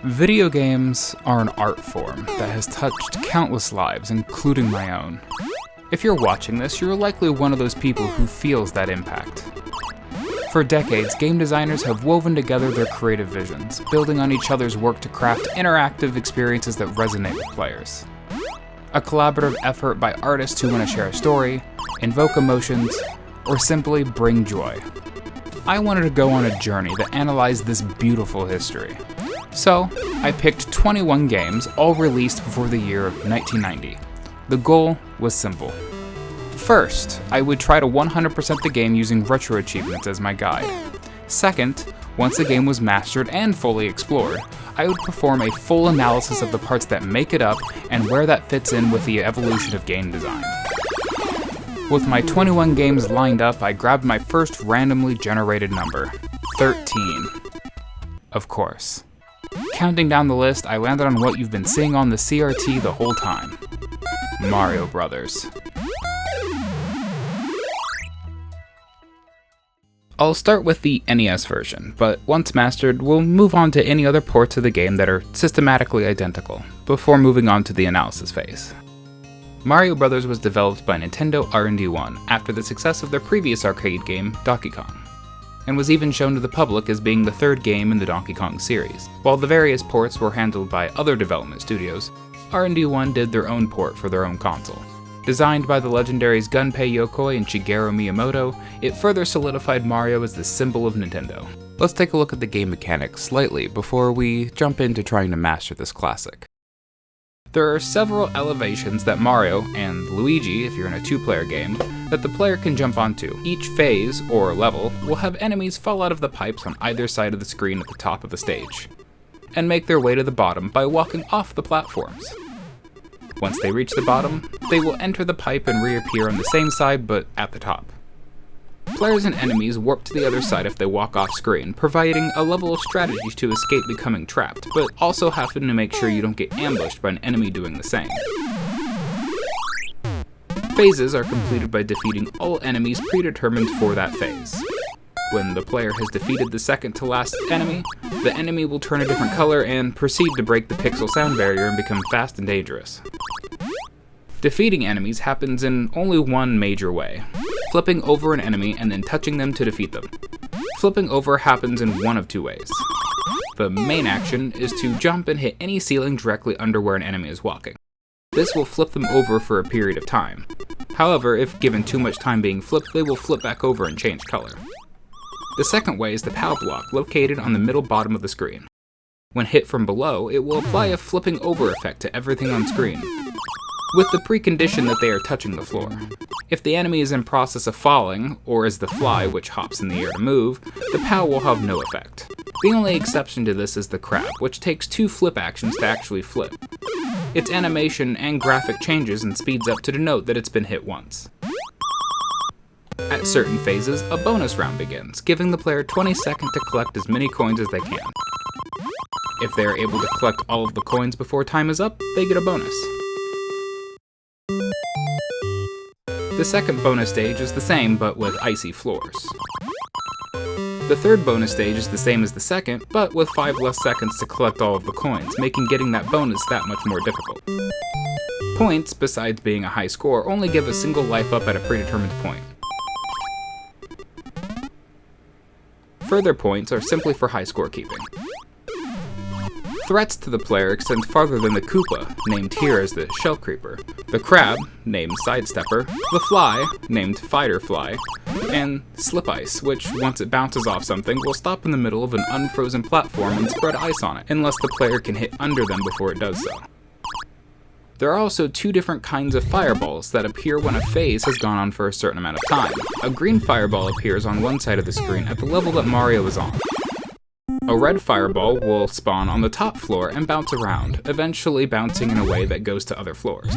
Video games are an art form that has touched countless lives, including my own. If you're watching this, you're likely one of those people who feels that impact. For decades, game designers have woven together their creative visions, building on each other's work to craft interactive experiences that resonate with players. A collaborative effort by artists who want to share a story, invoke emotions, or simply bring joy. I wanted to go on a journey that analyzed this beautiful history. So, I picked 21 games, all released before the year of 1990. The goal was simple. First, I would try to 100% the game using retro achievements as my guide. Second, once the game was mastered and fully explored, I would perform a full analysis of the parts that make it up and where that fits in with the evolution of game design. With my 21 games lined up, I grabbed my first randomly generated number, 13. Of course. Counting down the list, I landed on what you've been seeing on the CRT the whole time. Mario Brothers. I'll start with the NES version, but once mastered, we'll move on to any other ports of the game that are systematically identical, before moving on to the analysis phase. Mario Brothers was developed by Nintendo R&D1 after the success of their previous arcade game, Donkey Kong, and was even shown to the public as being the third game in the Donkey Kong series. While the various ports were handled by other development studios, R&D1 did their own port for their own console. Designed by the legendaries Gunpei Yokoi and Shigeru Miyamoto, it further solidified Mario as the symbol of Nintendo. Let's take a look at the game mechanics slightly before we jump into trying to master this classic. There are several elevations that Mario, and Luigi if you're in a two-player game, that the player can jump onto. Each phase, or level, will have enemies fall out of the pipes on either side of the screen at the top of the stage, and make their way to the bottom by walking off the platforms. Once they reach the bottom, they will enter the pipe and reappear on the same side but at the top. Players and enemies warp to the other side if they walk off screen, providing a level of strategy to escape becoming trapped, but also having to make sure you don't get ambushed by an enemy doing the same. Phases are completed by defeating all enemies predetermined for that phase. When the player has defeated the second to last enemy, the enemy will turn a different color and proceed to break the pixel sound barrier and become fast and dangerous. Defeating enemies happens in only one major way: flipping over an enemy and then touching them to defeat them. Flipping over happens in one of two ways. The main action is to jump and hit any ceiling directly under where an enemy is walking. This will flip them over for a period of time. However, if given too much time being flipped, they will flip back over and change color. The second way is the POW block, located on the middle bottom of the screen. When hit from below, it will apply a flipping over effect to everything on screen, with the precondition that they are touching the floor. If the enemy is in process of falling, or is the fly which hops in the air to move, the POW will have no effect. The only exception to this is the crab, which takes 2 flip actions to actually flip. Its animation and graphic changes and speeds up to denote that it's been hit once. At certain phases, a bonus round begins, giving the player 20 seconds to collect as many coins as they can. If they are able to collect all of the coins before time is up, they get a bonus. The second bonus stage is the same, but with icy floors. The third bonus stage is the same as the second, but with 5 less seconds to collect all of the coins, making getting that bonus that much more difficult. Points, besides being a high score, only give a single life up at a predetermined point. Further points are simply for high score keeping. Threats to the player extend farther than the Koopa, named here as the Shell Creeper, the Crab, named Sidestepper, the Fly, named Fighter Fly, and Slip Ice, which, once it bounces off something, will stop in the middle of an unfrozen platform and spread ice on it, unless the player can hit under them before it does so. There are also 2 different kinds of fireballs that appear when a phase has gone on for a certain amount of time. A green fireball appears on one side of the screen at the level that Mario is on. A red fireball will spawn on the top floor and bounce around, eventually bouncing in a way that goes to other floors.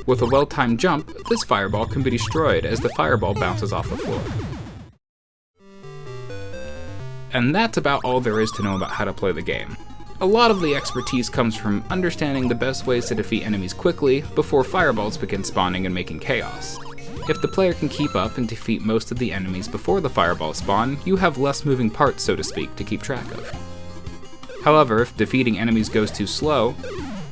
With a well-timed jump, this fireball can be destroyed as the fireball bounces off the floor. And that's about all there is to know about how to play the game. A lot of the expertise comes from understanding the best ways to defeat enemies quickly before fireballs begin spawning and making chaos. If the player can keep up and defeat most of the enemies before the fireballs spawn, you have less moving parts, so to speak, to keep track of. However, if defeating enemies goes too slow,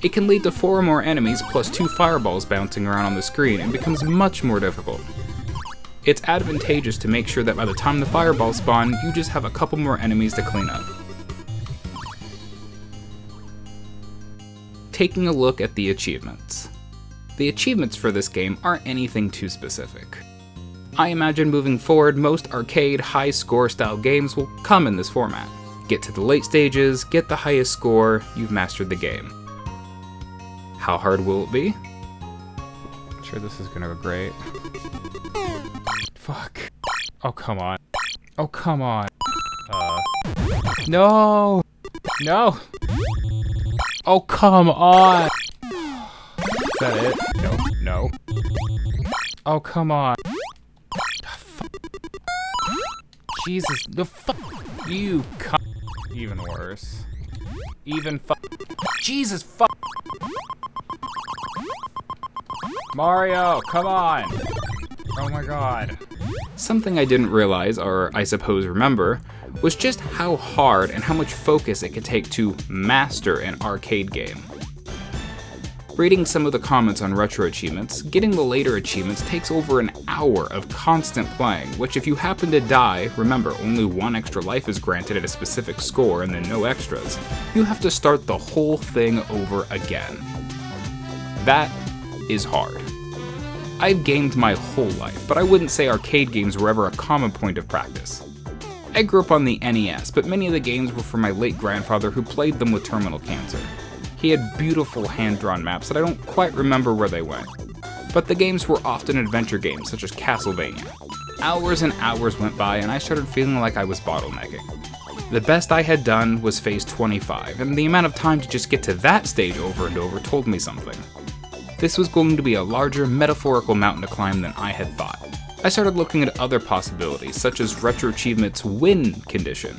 it can lead to 4 or more enemies plus 2 fireballs bouncing around on the screen and becomes much more difficult. It's advantageous to make sure that by the time the fireballs spawn, you just have a couple more enemies to clean up. Taking a look at the achievements. The achievements for this game aren't anything too specific. I imagine moving forward, most arcade, high-score style games will come in this format. Get to the late stages, get the highest score, you've mastered the game. How hard will it be? I'm sure this is gonna go great. Fuck. Oh, come on. Oh, come on. No! No! Oh, come on! Is that it? No, no. Oh, come on. Jesus, the fuck you cunt. Even worse. Even Jesus fuck. Mario, come on. Oh my god. Something I didn't realize, or I suppose remember, was just how hard and how much focus it could take to master an arcade game. Reading some of the comments on retro achievements, getting the later achievements takes over an hour of constant playing, which if you happen to die, remember only 1 extra life is granted at a specific score and then no extras, you have to start the whole thing over again. That is hard. I've gamed my whole life, but I wouldn't say arcade games were ever a common point of practice. I grew up on the NES, but many of the games were from my late grandfather who played them with terminal cancer. He had beautiful hand-drawn maps that I don't quite remember where they went, but the games were often adventure games such as Castlevania. Hours and hours went by and I started feeling like I was bottlenecking. The best I had done was phase 25, and the amount of time to just get to that stage over and over told me something. This was going to be a larger metaphorical mountain to climb than I had thought. I started looking at other possibilities, such as Retro Achievement's win condition.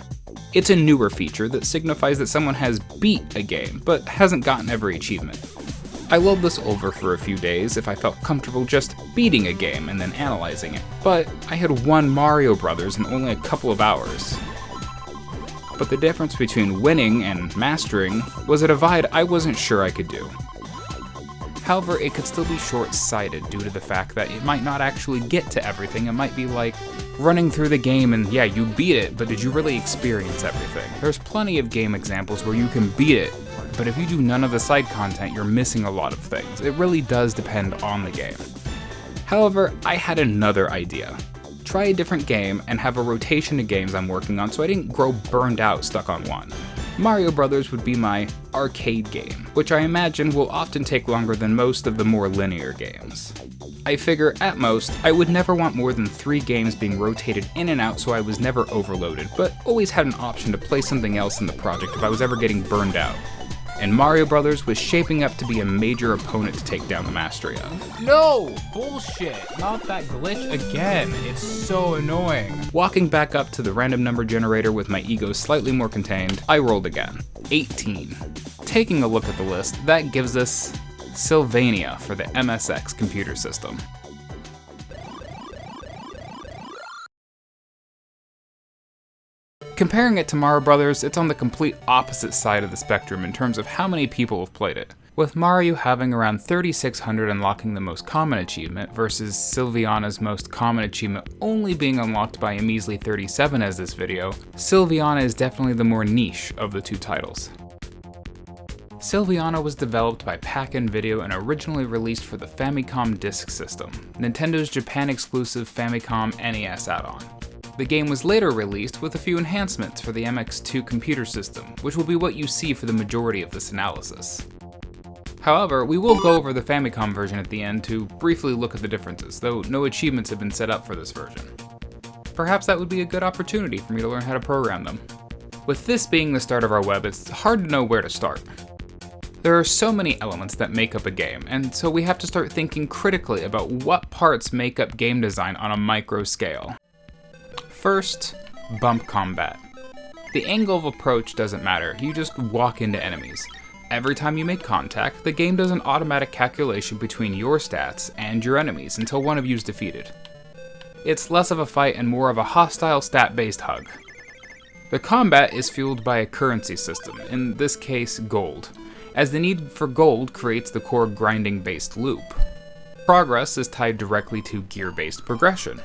It's a newer feature that signifies that someone has beat a game, but hasn't gotten every achievement. I lulled this over for a few days if I felt comfortable just beating a game and then analyzing it, but I had won Mario Brothers in only a couple of hours. But the difference between winning and mastering was a divide I wasn't sure I could do. However, it could still be short-sighted due to the fact that it might not actually get to everything. It might be like running through the game and yeah, you beat it, but did you really experience everything? There's plenty of game examples where you can beat it, but if you do none of the side content, you're missing a lot of things. It really does depend on the game. However, I had another idea. Try a different game and have a rotation of games I'm working on so I didn't grow burned out stuck on one. Mario Brothers would be my arcade game, which I imagine will often take longer than most of the more linear games. I figure, at most, I would never want more than 3 games being rotated in and out so I was never overloaded, but always had an option to play something else in the project if I was ever getting burned out. And Mario Brothers was shaping up to be a major opponent to take down the mastery of. No! Bullshit! Not that glitch again. It's so annoying. Walking back up to the random number generator with my ego slightly more contained, I rolled again. 18. Taking a look at the list, that gives us Silviana for the MSX computer system. Comparing it to Mario Brothers, it's on the complete opposite side of the spectrum in terms of how many people have played it, with Mario having around 3,600 unlocking the most common achievement versus Silviana's most common achievement only being unlocked by a measly 37 as this video. Silviana is definitely the more niche of the two titles. Silviana was developed by Pac-In Video and originally released for the Famicom Disk System, Nintendo's Japan-exclusive Famicom NES add-on. The game was later released with a few enhancements for the MX2 computer system, which will be what you see for the majority of this analysis. However, we will go over the Famicom version at the end to briefly look at the differences, though no achievements have been set up for this version. Perhaps that would be a good opportunity for me to learn how to program them. With this being the start of our web, it's hard to know where to start. There are so many elements that make up a game, and so we have to start thinking critically about what parts make up game design on a micro scale. First, bump combat. The angle of approach doesn't matter, you just walk into enemies. Every time you make contact, the game does an automatic calculation between your stats and your enemies until one of you is defeated. It's less of a fight and more of a hostile stat-based hug. The combat is fueled by a currency system, in this case gold, as the need for gold creates the core grinding-based loop. Progress is tied directly to gear-based progression.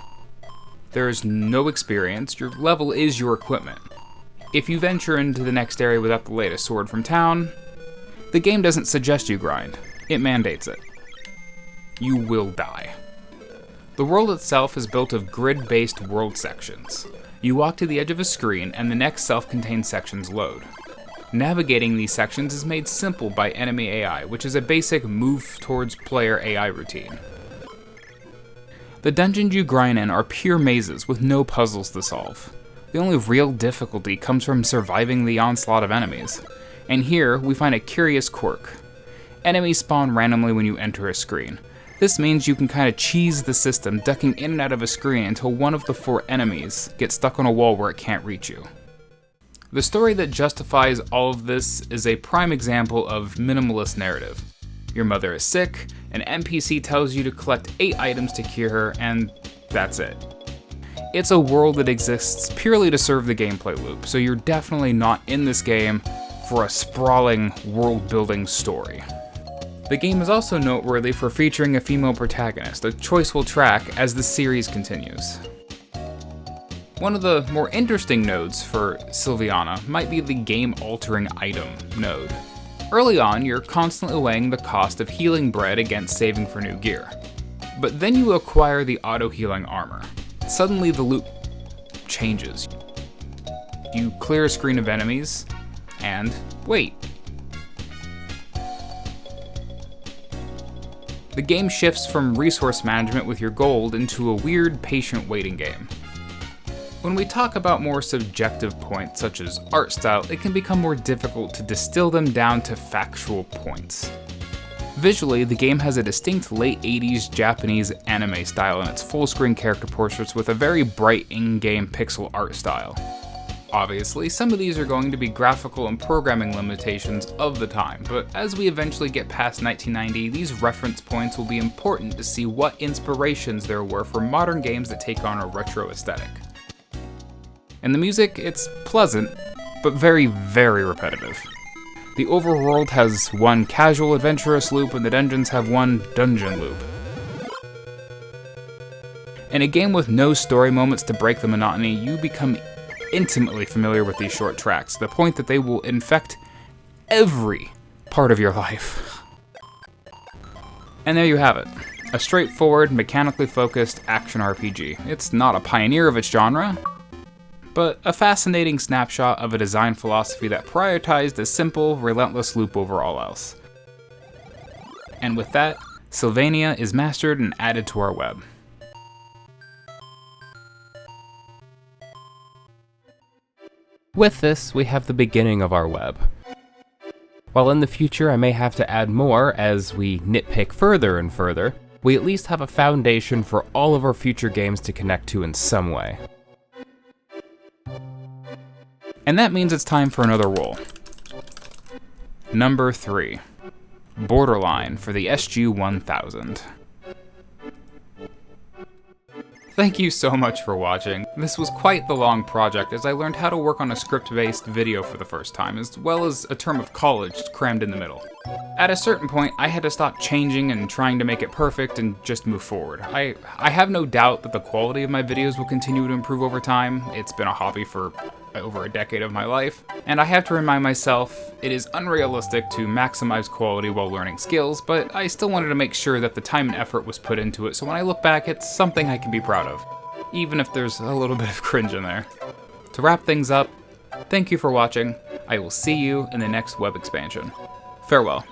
There is no experience, your level is your equipment. If you venture into the next area without the latest sword from town, the game doesn't suggest you grind, it mandates it. You will die. The world itself is built of grid-based world sections. You walk to the edge of a screen and the next self-contained sections load. Navigating these sections is made simple by enemy AI, which is a basic move towards player AI routine. The dungeons you grind in are pure mazes with no puzzles to solve. The only real difficulty comes from surviving the onslaught of enemies. And here, we find a curious quirk. Enemies spawn randomly when you enter a screen. This means you can kinda cheese the system, ducking in and out of a screen until one of the 4 enemies gets stuck on a wall where it can't reach you. The story that justifies all of this is a prime example of minimalist narrative. Your mother is sick, an NPC tells you to collect 8 items to cure her, and that's it. It's a world that exists purely to serve the gameplay loop, so you're definitely not in this game for a sprawling world-building story. The game is also noteworthy for featuring a female protagonist, a choice we'll track as the series continues. One of the more interesting nodes for Silviana might be the game-altering item node. Early on, you're constantly weighing the cost of healing bread against saving for new gear. But then you acquire the auto-healing armor. Suddenly the loop changes. You clear a screen of enemies, and wait. The game shifts from resource management with your gold into a weird, patient waiting game. When we talk about more subjective points such as art style, it can become more difficult to distill them down to factual points. Visually, the game has a distinct late 80s Japanese anime style in its full-screen character portraits with a very bright in-game pixel art style. Obviously, some of these are going to be graphical and programming limitations of the time, but as we eventually get past 1990, these reference points will be important to see what inspirations there were for modern games that take on a retro aesthetic. And the music, it's pleasant, but very, very repetitive. The overworld has one casual adventurous loop and the dungeons have one dungeon loop. In a game with no story moments to break the monotony, you become intimately familiar with these short tracks, to the point that they will infect every part of your life. And there you have it. A straightforward, mechanically focused action RPG. It's not a pioneer of its genre, but a fascinating snapshot of a design philosophy that prioritized a simple, relentless loop over all else. And with that, Silvania is mastered and added to our web. With this, we have the beginning of our web. While in the future I may have to add more as we nitpick further and further, we at least have a foundation for all of our future games to connect to in some way. And that means it's time for another roll. Number 3. Borderline for the SG-1000. Thank you so much for watching. This was quite the long project as I learned how to work on a script-based video for the first time, as well as a term of college crammed in the middle. At a certain point, I had to stop changing and trying to make it perfect and just move forward. I have no doubt that the quality of my videos will continue to improve over time. It's been a hobby for over a decade of my life, and I have to remind myself it is unrealistic to maximize quality while learning skills, but I still wanted to make sure that the time and effort was put into it, so when I look back, it's something I can be proud of, even if there's a little bit of cringe in there. To wrap things up, thank you for watching. I will see you in the next web expansion. Farewell.